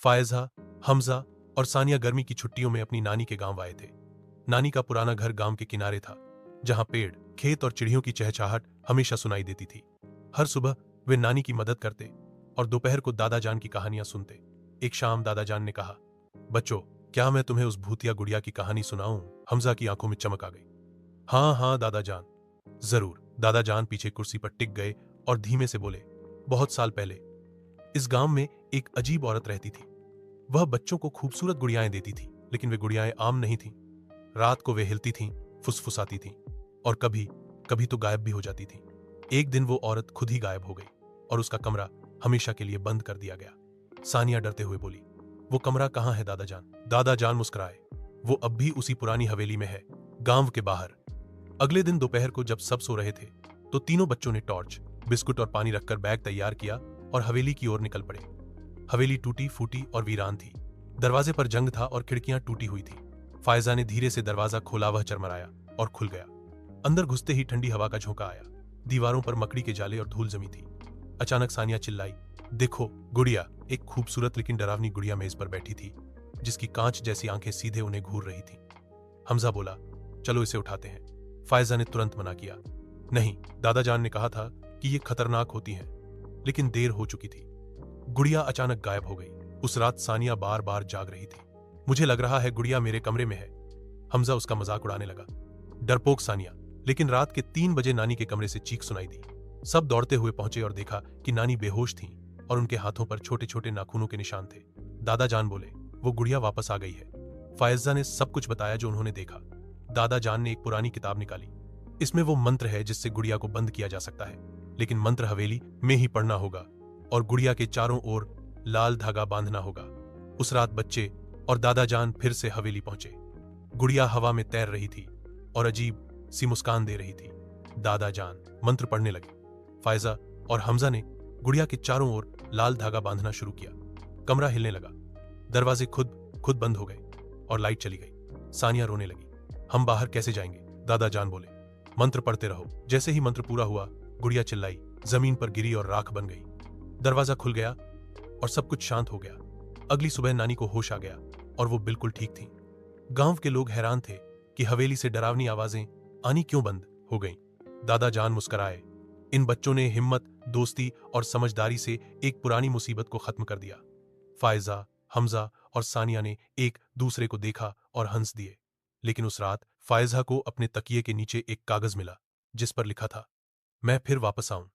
फायजा, हमजा और सानिया गर्मी की छुट्टियों में अपनी नानी के गांव आए थे। नानी का पुराना घर गांव के किनारे था, जहां पेड़, खेत और चिड़ियों की चहचहाहट हमेशा सुनाई देती थी। हर सुबह वे नानी की मदद करते और दोपहर को दादा जान की कहानियां सुनते। एक शाम दादा जान ने कहा, बच्चों, क्या मैं तुम्हें उस भूतिया गुड़िया की कहानी सुनाऊं? हमजा की आंखों में चमक आ गई। हाँ हाँ दादा जान, जरूर। दादा जान पीछे कुर्सी पर टिक गए और धीमे से बोले, बहुत साल पहले इस गांव में एक अजीब औरत रहती थी। वह बच्चों को खूबसूरत गुड़ियाएं देती थी, लेकिन वे गुड़ियाएं आम नहीं थीं। रात को वे हिलती थीं, फुसफुसाती थीं और कभी कभी तो गायब भी हो जाती थीं। एक दिन वो औरत खुद ही गायब हो गई और उसका कमरा हमेशा के लिए बंद कर दिया गया। सानिया डरते हुए बोली, वो कमरा कहाँ है दादा जान? दादा जान मुस्कुराए, वो अब भी उसी पुरानी हवेली में है, गांव के बाहर। अगले दिन दोपहर को जब सब सो रहे थे, तो तीनों बच्चों ने टॉर्च, बिस्कुट और पानी रखकर बैग तैयार किया और हवेली की ओर निकल पड़े। हवेली टूटी फूटी और वीरान थी। दरवाजे पर जंग था और खिड़कियां टूटी हुई थी। फायजा ने धीरे से दरवाजा खोला, वह चरमराया और खुल गया। अंदर घुसते ही ठंडी हवा का झोंका आया। दीवारों पर मकड़ी के जाले और धूल जमी थी। अचानक सानिया चिल्लाई, देखो गुड़िया! एक खूबसूरत लेकिन डरावनी गुड़िया मेज पर बैठी थी, जिसकी कांच जैसी आंखें सीधे उन्हें घूर रही थी। हमजा बोला, चलो इसे उठाते हैं। फायजा ने तुरंत मना किया। नहीं, दादा जान ने कहा था कि ये खतरनाक होती हैं। लेकिन देर हो चुकी थी। गुड़िया अचानक गायब हो गई। उस रात सानिया बार बार जाग रही थी। मुझे लग रहा है गुड़िया मेरे कमरे में है। हमजा उसका मजाक उड़ाने लगा। डरपोक सानिया। लेकिन रात के 3 बजे नानी के कमरे से चीख सुनाई दी। सब दौड़ते हुए पहुंचे और देखा कि नानी बेहोश थीं और उनके हाथों पर छोटे छोटे नाखूनों के निशान थे। दादा जान बोले, वो गुड़िया वापस आ गई है। फायजा ने सब कुछ बताया जो उन्होंने देखा। दादा जान ने एक पुरानी किताब निकाली। इसमें वो मंत्र है जिससे गुड़िया को बंद किया जा सकता है, लेकिन मंत्र हवेली में ही पढ़ना होगा और गुड़िया के चारों ओर लाल धागा बांधना होगा। उस रात बच्चे और दादा जान फिर से हवेली पहुंचे। गुड़िया हवा में तैर रही थी और अजीब सी मुस्कान दे रही थी। दादा जान मंत्र पढ़ने लगे। फायजा और हमजा ने गुड़िया के चारों ओर लाल धागा बांधना शुरू किया। कमरा हिलने लगा। दरवाजे खुद खुद बंद हो गए और लाइट चली गई। सानिया रोने लगी। हम बाहर कैसे जाएंगे? दादा जान बोले, मंत्र पढ़ते रहो। जैसे ही मंत्र पूरा हुआ, गुड़िया चिल्लाई, जमीन पर गिरी और राख बन गई। दरवाजा खुल गया और सब कुछ शांत हो गया। अगली सुबह नानी को होश आ गया और वो बिल्कुल ठीक थी। गांव के लोग हैरान थे कि हवेली से डरावनी आवाजें आनी क्यों बंद हो गईं। दादा जान मुस्कुराए। इन बच्चों ने हिम्मत, दोस्ती और समझदारी से एक पुरानी मुसीबत को खत्म कर दिया। फायजा, हमजा और सानिया ने एक दूसरे को देखा और हंस दिए। लेकिन उस रात फायजा को अपने तकिए के नीचे एक कागज मिला, जिस पर लिखा था, मैं फिर वापस आऊं।